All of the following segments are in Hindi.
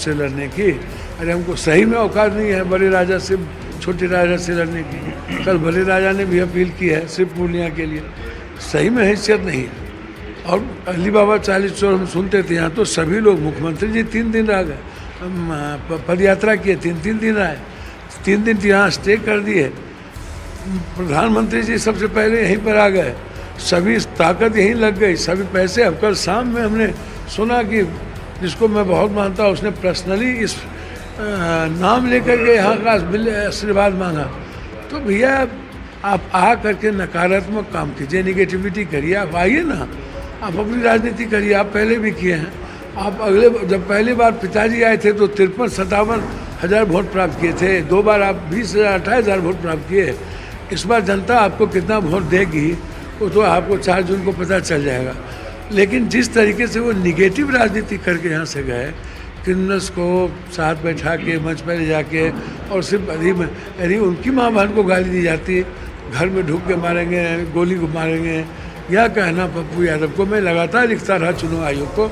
से लड़ने की। अरे हमको सही में औकात नहीं है बड़े राजा से, छोटे राजा से लड़ने की। कल बड़े राजा ने भी अपील की है सिर्फ पूर्णिया के लिए, सही में हैसियत नहीं है। और अली बाबा 40 चोर हम सुनते थे यहाँ, तो सभी लोग, मुख्यमंत्री जी 3 दिन रह गए, पद यात्रा किए, 3 दिन आए, 3 दिन यहाँ स्टे कर दिए। प्रधानमंत्री जी सबसे पहले यहीं पर आ गए, सभी ताकत यहीं लग गई, सभी पैसे। अब कल शाम में हमने सुना कि जिसको मैं बहुत मानता हूँ उसने पर्सनली इस नाम लेकर के यहाँ का आशीर्वाद मांगा। तो भैया आप आ करके नकारात्मक काम कीजिए, निगेटिविटी करिए, आप आइए ना, आप अपनी राजनीति करिए, आप पहले भी किए हैं। आप जब पहली बार पिताजी आए थे तो 53-57 हज़ार वोट प्राप्त किए थे, 2 बार आप 20,000-28,000 वोट प्राप्त किए। इस बार जनता आपको कितना वोट देगी वो तो आपको 4 जून को पता चल जाएगा। लेकिन जिस तरीके से वो निगेटिव राजनीति करके यहाँ से गए, क्रिमिनल्स को साथ बैठा के मंच पर ले जाके, और सिर्फ अरे उनकी माँ बहन को गाली दी जाती, घर में ढुक के मारेंगे, गोली को मारेंगे, यह कहना पप्पू यादव को मैं लगातार लिखता रहा चुनाव आयोग को।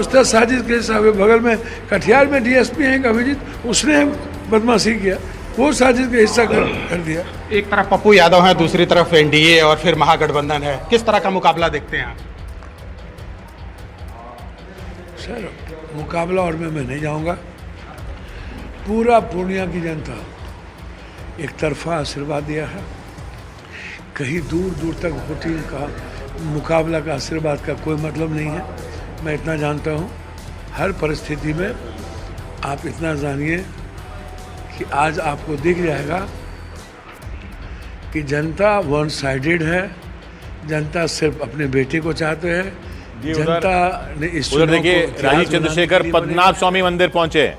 उस तरह साजिश के हिसाब बगल में कटिहार में डीएसपी हैं अभिजीत, उसने बदमाशी किया, वो साजिश का हिस्सा कर दिया। एक तरफ पप्पू यादव है, दूसरी तरफ एनडीए और फिर महागठबंधन है, किस तरह का मुकाबला देखते हैं आप? सर मुकाबला और मैं नहीं जाऊंगा। पूरा पूर्णिया की जनता एक तरफा आशीर्वाद दिया है, कहीं दूर दूर तक वोटिंग का मुकाबला का आशीर्वाद का कोई मतलब नहीं है। मैं इतना जानता हूँ, हर परिस्थिति में आप इतना जानिए कि आज आपको दिख जाएगा कि जनता वन साइडेड है, जनता सिर्फ अपने बेटे को चाहते हैं। जनता ने इस उधर देखिए राजीव चंद्रशेखर पद्मनाभ स्वामी मंदिर पहुंचे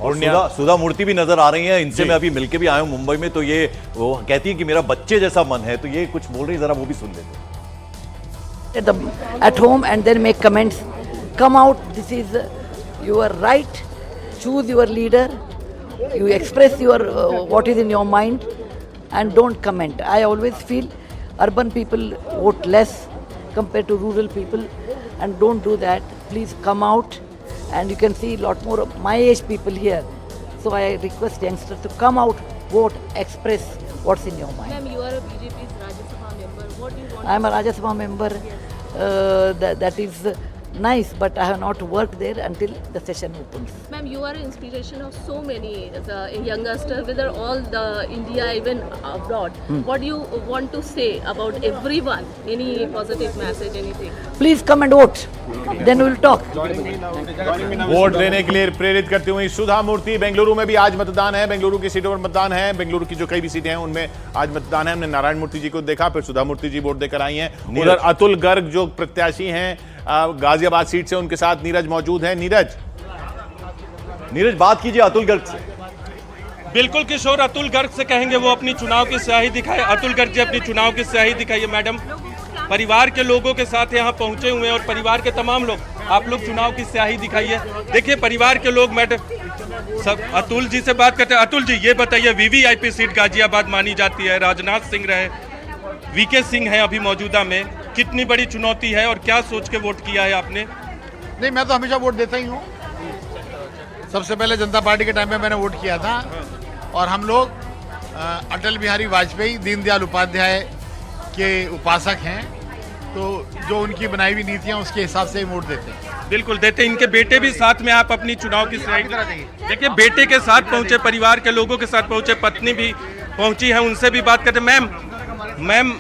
और सुधा मूर्ति भी नजर आ रही है, इनसे मैं अभी मिलके भी आया हूं मुंबई में। तो ये वो कहती है कि मेरा बच्चे जैसा मन है, तो ये कुछ बोल रही, जरा वो भी सुन लेते at home and then make comments. Come out, this is your right, choose your leader, you express your what is in your mind and don't comment. I always feel urban people vote less compared to rural people, and don't do that. Please come out, and you can see a lot more of my age people here. So I request youngsters to come out, vote, express what's in your mind. Ma'am, you are a BJP's Rajya Sabha member. What do you want? I am a Rajya Sabha member. That is nice, but I have not worked there until the session opens. Ma'am, you are an inspiration of so many youngsters, whether all the India, even abroad. What do you want to say about everyone? Any positive message, anything? Please come and vote. Then we will talk. Vote देने के लिए प्रेरित करती हुई सुधा मूर्ति। बेंगलुरु में भी आज मतदान है, बेंगलुरु की सीटों पर मतदान है, बेंगलुरु की जो कई भी सीटें हैं उनमें आज मतदान है। हमने नारायण मूर्ति जी को देखा, फिर सुधा मूर्ति जी वोट देकर आई हैं। उधर अतुल गर्ग जो प्रत्याशी हैं गाजियाबाद सीट से, उनके साथ नीरज मौजूद है। नीरज बात कीजिए अतुल गर्ग से। बिल्कुल किशोर, अतुल गर्ग से कहेंगे वो अपनी चुनाव की स्याही दिखाए। अतुल गर्ग जी अपनी चुनाव की स्याही दिखाइए मैडम। परिवार के लोगों के साथ यहाँ पहुंचे हुए हैं और परिवार के तमाम लोग, आप लोग चुनाव की स्याही दिखाइए। देखिए परिवार के लोग मैडम सब अतुल जी से बात करते हैं। अतुल जी ये बताइए, वीवीआईपी सीट गाजियाबाद मानी जाती है, राजनाथ सिंह रहे, वीके सिंह है अभी मौजूदा में, कितनी बड़ी चुनौती है और क्या सोच के वोट किया है आपने? नहीं, मैं तो हमेशा वोट देता ही हूँ। सबसे पहले जनता पार्टी के टाइम में मैंने वोट किया था, और हम लोग अटल बिहारी वाजपेयी, दीनदयाल उपाध्याय के उपासक हैं, तो जो उनकी बनाई हुई नीतियाँ उसके हिसाब से वोट देते हैं। बिल्कुल देते। इनके बेटे भी साथ में, आप अपनी चुनाव की स्याही देखिए, बेटे के साथ पहुंचे, परिवार के लोगों के साथ पहुंचे, पत्नी भी पहुंची है, उनसे भी बात करते। मैम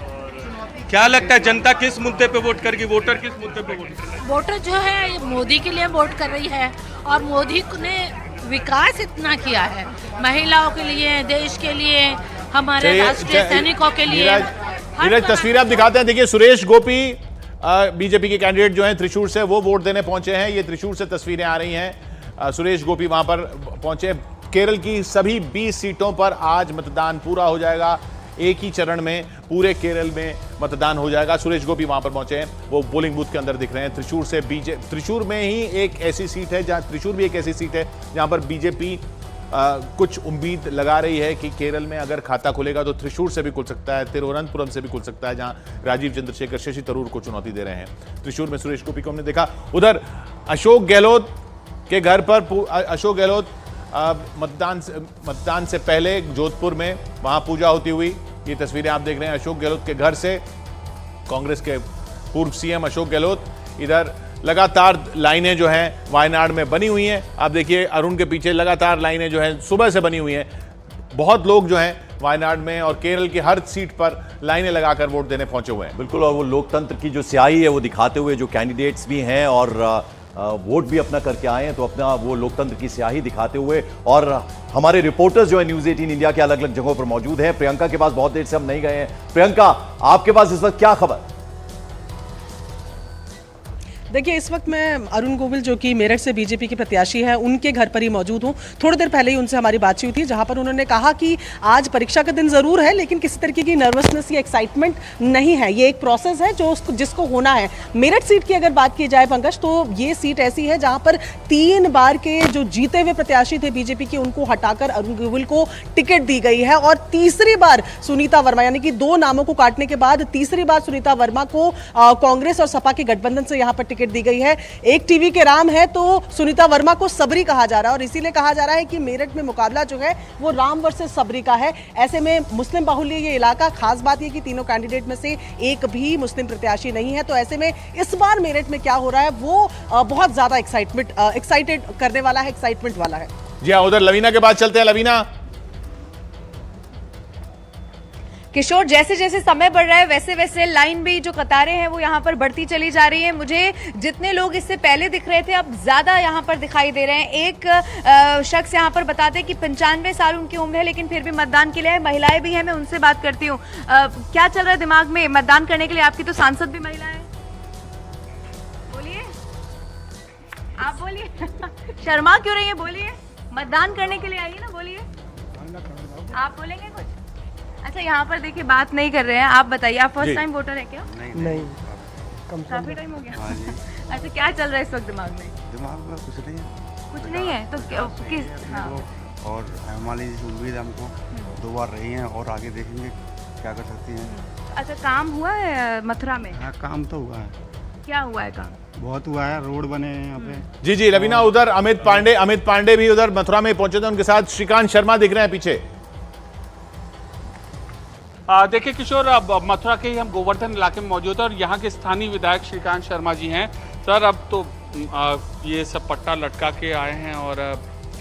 क्या लगता है जनता किस मुद्दे पे वोट करेगी, वोटर किस मुद्दे पे वोट करेगी? वोटर जो है मोदी के लिए वोट कर रही है, और मोदी ने विकास इतना किया है, महिलाओं के लिए, देश के लिए, हमारे राष्ट्रीय सैनिकों के लिए। नीरज तस्वीरें आप दिखाते हैं। देखिए सुरेश गोपी बीजेपी के कैंडिडेट जो हैं त्रिशूर से, वो वोट देने पहुंचे हैं। ये त्रिशूर से तस्वीरें आ रही हैं। सुरेश गोपी वहां पर पहुंचे। केरल की सभी 20 सीटों पर आज मतदान पूरा हो जाएगा, एक ही चरण में पूरे केरल में मतदान हो जाएगा। सुरेश गोपी वहां पर पहुंचे हैं, वो पोलिंग बूथ के अंदर दिख रहे हैं। त्रिशूर में ही एक ऐसी सीट है जहां त्रिशूर भी एक ऐसी सीट है जहां पर बीजेपी कुछ उम्मीद लगा रही है कि केरल में अगर खाता खुलेगा तो त्रिशूर से भी खुल सकता है, तिरुवनंतपुरम से भी खुल सकता है, जहां राजीव चंद्रशेखर शशि थरूर को चुनौती दे रहे हैं। त्रिशूर में सुरेश गोपी को हमने देखा। उधर अशोक गहलोत के घर पर अशोक गहलोत मतदान से पहले जोधपुर में वहां पूजा होती हुई, ये तस्वीरें आप देख रहे हैं अशोक गहलोत के घर से। कांग्रेस के पूर्व सीएम अशोक गहलोत, इधर लगातार लाइनें जो हैं वायनाड में बनी हुई हैं। आप देखिए अरुण के पीछे लगातार लाइनें जो हैं सुबह से बनी हुई हैं। बहुत लोग जो हैं वायनाड में और केरल की हर सीट पर लाइनें लगाकर वोट देने पहुंचे हुए हैं। बिल्कुल, और वो लोकतंत्र की जो स्याही है वो दिखाते हुए जो कैंडिडेट्स भी हैं और वोट भी अपना करके आए हैं, तो अपना वो लोकतंत्र की स्याही दिखाते हुए। और हमारे रिपोर्टर्स जो है न्यूज़ 18 इंडिया के अलग अलग जगहों पर मौजूद हैं। प्रियंका के पास बहुत देर से हम नहीं गए हैं। प्रियंका, आपके पास इस वक्त क्या खबर? देखिए, इस वक्त मैं अरुण गोविल जो कि मेरठ से बीजेपी के प्रत्याशी हैं, उनके घर पर ही मौजूद हूं। थोड़ी देर पहले ही उनसे हमारी बातचीत हुई थी, जहां पर उन्होंने कहा कि आज परीक्षा का दिन ज़रूर है, लेकिन किसी तरीके की नर्वसनेस या एक्साइटमेंट नहीं है। ये एक प्रोसेस है जो जिसको होना है। मेरठ सीट की अगर बात की जाए पंकज, तो ये सीट ऐसी है जहाँ पर 3 बार के जो जीते हुए प्रत्याशी थे बीजेपी के, उनको हटाकर अरुण गोविल को टिकट दी गई है। और तीसरी बार सुनीता वर्मा, यानी कि 2 नामों को काटने के बाद तीसरी बार सुनीता वर्मा को कांग्रेस और सपा के गठबंधन से यहाँ पर टिकट दी गई है। एक टीवी के राम है तो सुनीता वर्मा को सबरी कहा जा रहा है, और इसीलिए कहा जा रहा है कि मेरठ में मुकाबला जो है वो राम वर्सेस सबरी का है। ऐसे में मुस्लिम बाहुल्य ये इलाका, खास बात ये कि तीनों कैंडिडेट में से एक भी मुस्लिम प्रत्याशी नहीं है। तो ऐसे में इस बार मेरठ में क्या हो रहा है वो बहुत ज्यादा एक्साइटेड करने वाला है, एक्साइटमेंट वाला है। जी हाँ, उधर लवीना के बाद चलते हैं। लवीना, किशोर, जैसे जैसे समय बढ़ रहा है वैसे वैसे लाइन भी जो कतारें हैं वो यहाँ पर बढ़ती चली जा रही हैं। मुझे जितने लोग इससे पहले दिख रहे थे अब ज्यादा यहाँ पर दिखाई दे रहे हैं। एक शख्स यहाँ पर बताते हैं कि 95 साल उनकी उम्र है, लेकिन फिर भी मतदान के लिए है। महिलाएं भी हैं, मैं उनसे बात करती हूँ। क्या चल रहा है दिमाग में मतदान करने के लिए? आपकी तो सांसद भी महिला है, बोलिए, आप बोलिए। शर्मा क्यों रही है, बोलिए। मतदान करने के लिए आई है ना, बोलिए। आप बोलेंगे कुछ? अच्छा, यहाँ पर देखिए बात नहीं कर रहे हैं। आप बताइए, आप फर्स्ट टाइम वोटर है क्या? नहीं, काफी टाइम हो गया। अच्छा, क्या चल रहा है इस वक्त दिमाग में? दिमाग में कुछ नहीं है। कुछ नहीं है तो किस? हाँ। और हमारी उम्मीद है, हमको 2 बार रही हैं और आगे देखेंगे क्या कर सकती हैं। अच्छा, काम हुआ है मथुरा में? हाँ, काम तो हुआ है। क्या हुआ है काम? बहुत हुआ है, रोड बने हैं यहाँ पे। जी जी रवीना, उधर अमित पांडे भी उधर मथुरा में पहुंचे थे, उनके साथ श्रीकांत शर्मा दिख रहे हैं पीछे। देखिए किशोर, अब मथुरा के ही हम गोवर्धन इलाके में मौजूद है और यहाँ के स्थानीय विधायक श्रीकांत शर्मा जी हैं। सर, अब तो ये सब पट्टा लटका के आए हैं और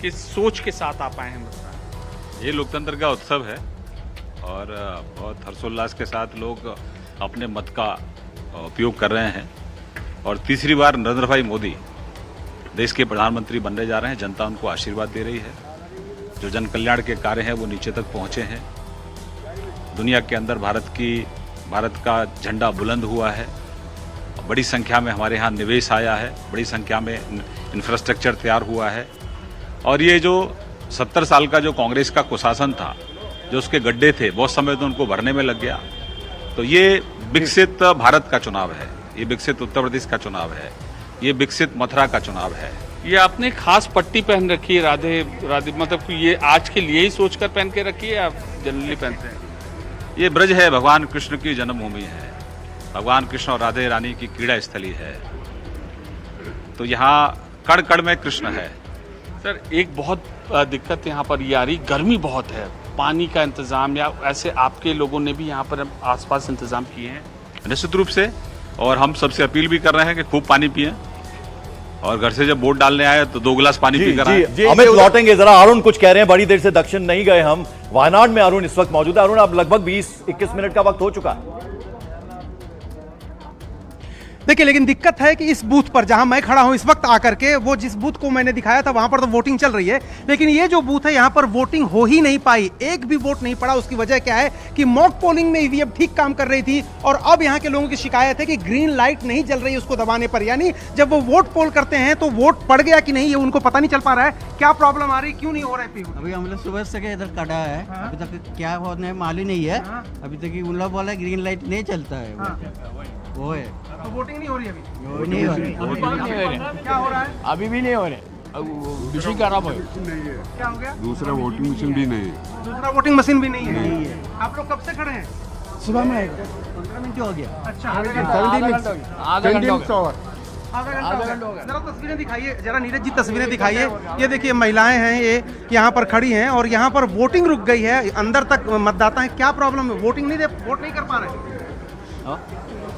किस सोच के साथ आप आए हैं मथुरा? ये लोकतंत्र का उत्सव है और बहुत हर्षोल्लास के साथ लोग अपने मत का उपयोग कर रहे हैं। और तीसरी बार नरेंद्र भाई मोदी देश के प्रधानमंत्री बनने जा रहे हैं। जनता उनको आशीर्वाद दे रही है। जो जन कल्याण के कार्य हैं वो नीचे तक पहुँचे हैं। दुनिया के अंदर भारत का झंडा बुलंद हुआ है। बड़ी संख्या में हमारे यहाँ निवेश आया है, बड़ी संख्या में इंफ्रास्ट्रक्चर तैयार हुआ है। और ये जो 70 साल का जो कांग्रेस का कुशासन था, जो उसके गड्ढे थे, बहुत समय तो उनको भरने में लग गया। तो ये विकसित भारत का चुनाव है, ये विकसित उत्तर प्रदेश का चुनाव है, ये विकसित मथुरा का चुनाव है। ये आपने खास पट्टी पहन रखी है, राधे मतलब ये आज के लिए ही सोचकर पहन के रखी है, आप जनरली पहनते हैं? ये ब्रज है, भगवान कृष्ण की जन्मभूमि है, भगवान कृष्ण और राधे रानी की क्रीड़ा स्थली है। तो यहाँ कण कण में कृष्ण है। सर, एक बहुत दिक्कत यहाँ पर ये आ रही, गर्मी बहुत है, पानी का इंतजाम या ऐसे आपके लोगों ने भी यहाँ पर आसपास इंतजाम किए हैं? निश्चित रूप से, और हम सबसे अपील भी कर रहे हैं कि खूब पानी पिएं और घर से जब वोट डालने आए तो 2 गिलास पानी पीकर आए। अमित, लौटेंगे जरा। अरुण कुछ कह रहे हैं, बड़ी देर से दक्षिण नहीं गए हम। वायनाड में अरुण इस वक्त मौजूद है। अरुण, अब लगभग 20-21 मिनट का वक्त हो चुका है। देखिए, लेकिन दिक्कत है कि इस बूथ पर जहां मैं खड़ा हूं इस वक्त आकर के, वो जिस बूथ को मैंने दिखाया था वहां पर तो वोटिंग चल रही है, लेकिन ये जो बूथ है यहां पर वोटिंग हो ही नहीं पाई। एक भी वोट नहीं पड़ा। उसकी वजह क्या है कि मॉक पोलिंग में ईवीएम ठीक काम कर रही थी और अब यहां के लोगों की शिकायत है कि ग्रीन लाइट नहीं जल रही उसको दबाने पर, यानी जब वो वोट पोल करते हैं तो वोट पड़ गया कि नहीं ये उनको पता नहीं चल पा रहा है। क्या प्रॉब्लम आ रही, क्यों नहीं हो रहा है? अभी हम लोग सुबह से इधर खड़ा है। हाँ? अभी तक क्या होने मालूम नहीं है। हाँ? अभी तक उन लोग बोला ग्रीन लाइट नहीं चलता है। हाँ? वो है तो वोटिंग नहीं हो रही अभी? नहीं हो रही। क्या हो रहा है? अभी भी नहीं हो रहे, मशीन खराब है। क्या हो गया? दूसरा वोटिंग मशीन भी नहीं है। दूसरा वोटिंग मशीन भी नहीं है। आप लोग कब से खड़े हैं? सुबह में 15 मिनट हो गया। अच्छा, आधा घंटा हो गया। जरा तस्वीरें दिखाइए, जरा नीरज जी तस्वीरें दिखाइए। ये देखिए महिलाएं हैं, ये यहाँ पर खड़ी हैं और यहाँ पर वोटिंग रुक गई है, अंदर तक मतदाता है। क्या प्रॉब्लम है? वोट नहीं कर पा रहे।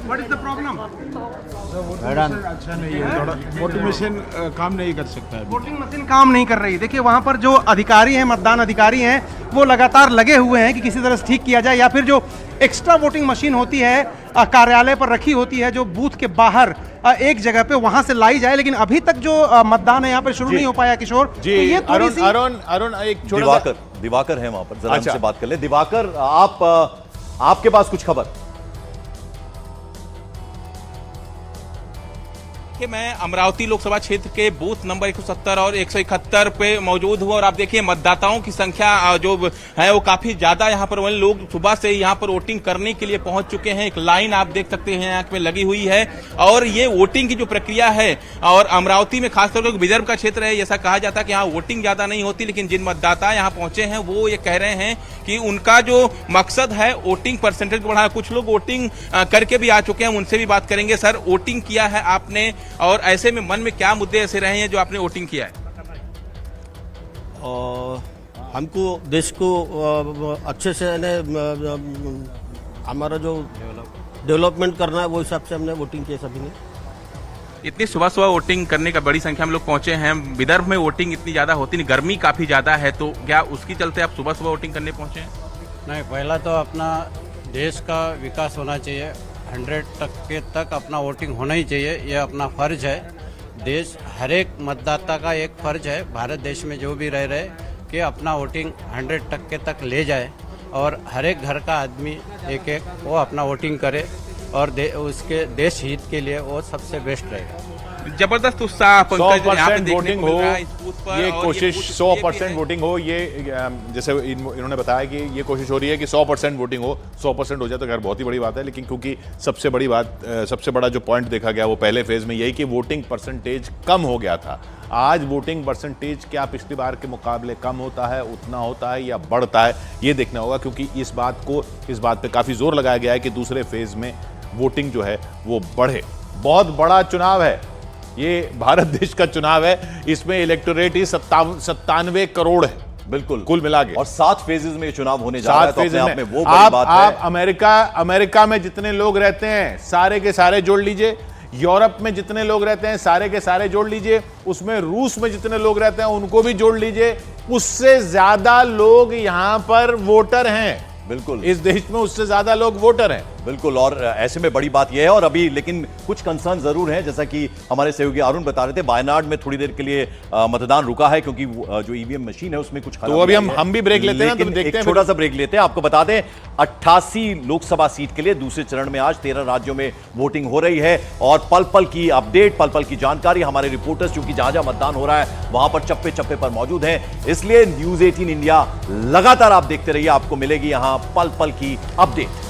What is the problem? अच्छा नहीं है, थोड़ा वोटिंग मशीन काम नहीं कर सकता है। वोटिंग मशीन काम नहीं कर रही। देखिए वहाँ पर जो अधिकारी हैं, मतदान अधिकारी हैं, वो लगातार लगे हुए हैं कि किसी तरह से ठीक किया जाए, या फिर जो एक्स्ट्रा वोटिंग मशीन होती है कार्यालय पर रखी होती है, जो बूथ के बाहर एक जगह पे वहां से लाई जाए। लेकिन अभी तक जो मतदान है यहाँ पर शुरू नहीं हो पाया किशोर। जी तो ये थोड़ी सी अरुण एक छोटा दिवाकर है वहां पर, जरा उनसे बात कर ले। दिवाकर, आपके पास कुछ खबर? कि मैं अमरावती लोकसभा क्षेत्र के बूथ नंबर 170 और 171 पे मौजूद हूँ और आप देखिए मतदाताओं की संख्या जो है वो काफी ज्यादा यहाँ पर लोग सुबह से यहाँ पर वोटिंग करने के लिए पहुंच चुके हैं। एक लाइन आप देख सकते हैं यहाँ पे लगी हुई है और ये वोटिंग की जो प्रक्रिया है, और अमरावती में खासतौर पर विदर्भ का क्षेत्र है, ऐसा कहा जाता है कि यहाँ वोटिंग ज्यादा नहीं होती, लेकिन जिन मतदाता यहाँ पहुंचे हैं वो ये कह रहे हैं कि उनका जो मकसद है वोटिंग परसेंटेज बढ़ाना। कुछ लोग वोटिंग करके भी आ चुके हैं, उनसे भी बात करेंगे। सर, वोटिंग किया है आपने और ऐसे में मन में क्या मुद्दे ऐसे रहे हैं जो आपने वोटिंग किया है? हमको देश को अच्छे से हमारा जो डेवलपमेंट करना है वो हिसाब से हमने वोटिंग किया सभी ने। इतनी सुबह सुबह वोटिंग करने का बड़ी संख्या में लोग पहुंचे हैं। विदर्भ में वोटिंग इतनी ज्यादा होती नहीं, गर्मी काफी ज्यादा है, तो क्या उसके चलते आप सुबह सुबह वोटिंग करने पहुंचे हैं? नहीं, पहला तो अपना देश का विकास होना चाहिए, 100% तक अपना वोटिंग होना ही चाहिए, ये अपना फर्ज है। देश हर एक मतदाता का एक फर्ज है, भारत देश में जो भी रह रहे कि अपना वोटिंग 100% तक ले जाए और हर एक घर का आदमी एक वो अपना वोटिंग करे और उसके देश हित के लिए वो सबसे बेस्ट रहेगा। जबरदस्त उत्साह 100% वोटिंग हो, ये कोशिश 100% वोटिंग हो, ये जैसे इन्होंने बताया कि ये कोशिश हो रही है कि 100% वोटिंग हो। 100% हो जाए तो खैर बहुत ही बड़ी बात है, लेकिन क्योंकि सबसे बड़ा जो पॉइंट देखा गया वो पहले फेज में यही कि वोटिंग परसेंटेज कम हो गया था। आज वोटिंग परसेंटेज क्या पिछली बार के मुकाबले कम होता है, उतना होता है या बढ़ता है, ये देखना होगा, क्योंकि इस बात पे काफी जोर लगाया गया है कि दूसरे फेज में वोटिंग जो है वो बढ़े। बहुत बड़ा चुनाव है ये, भारत देश का चुनाव है, इसमें इलेक्टोरेट ही 97 करोड़ है बिल्कुल कुल मिला के, और 7 फेजेस में ये चुनाव होने जा रहा है, तो अपने आप में वो बड़ी बात है। आप अमेरिका में जितने लोग रहते हैं सारे के सारे जोड़ लीजिए, यूरोप में जितने लोग रहते हैं सारे के सारे जोड़ लीजिए, उसमें रूस में जितने लोग रहते हैं उनको भी जोड़ लीजिए, उससे ज्यादा लोग यहां पर वोटर हैं। बिल्कुल, इस देश में उससे ज्यादा लोग वोटर हैं। बिल्कुल, और ऐसे में बड़ी बात यह है। और अभी लेकिन कुछ कंसर्न जरूर हैं, जैसा कि हमारे सहयोगी अरुण बता रहे थे, वायनाड में थोड़ी देर के लिए मतदान रुका है क्योंकि जो ईवीएम मशीन है उसमें कुछ खराबी तो अभी हम भी ब्रेक लेते हैं, तो देखते हैं, छोटा सा ब्रेक लेते हैं। आपको बता दें 88 लोकसभा सीट के लिए दूसरे चरण में आज 13 राज्यों में वोटिंग हो रही है और पल पल की अपडेट, पल पल की जानकारी हमारे रिपोर्टर्स चूंकि जहां जहां मतदान हो रहा है वहां पर चप्पे चप्पे पर मौजूद हैं, इसलिए न्यूज़ 18 इंडिया लगातार आप देखते रहिए, आपको मिलेगी यहां पल पल की अपडेट।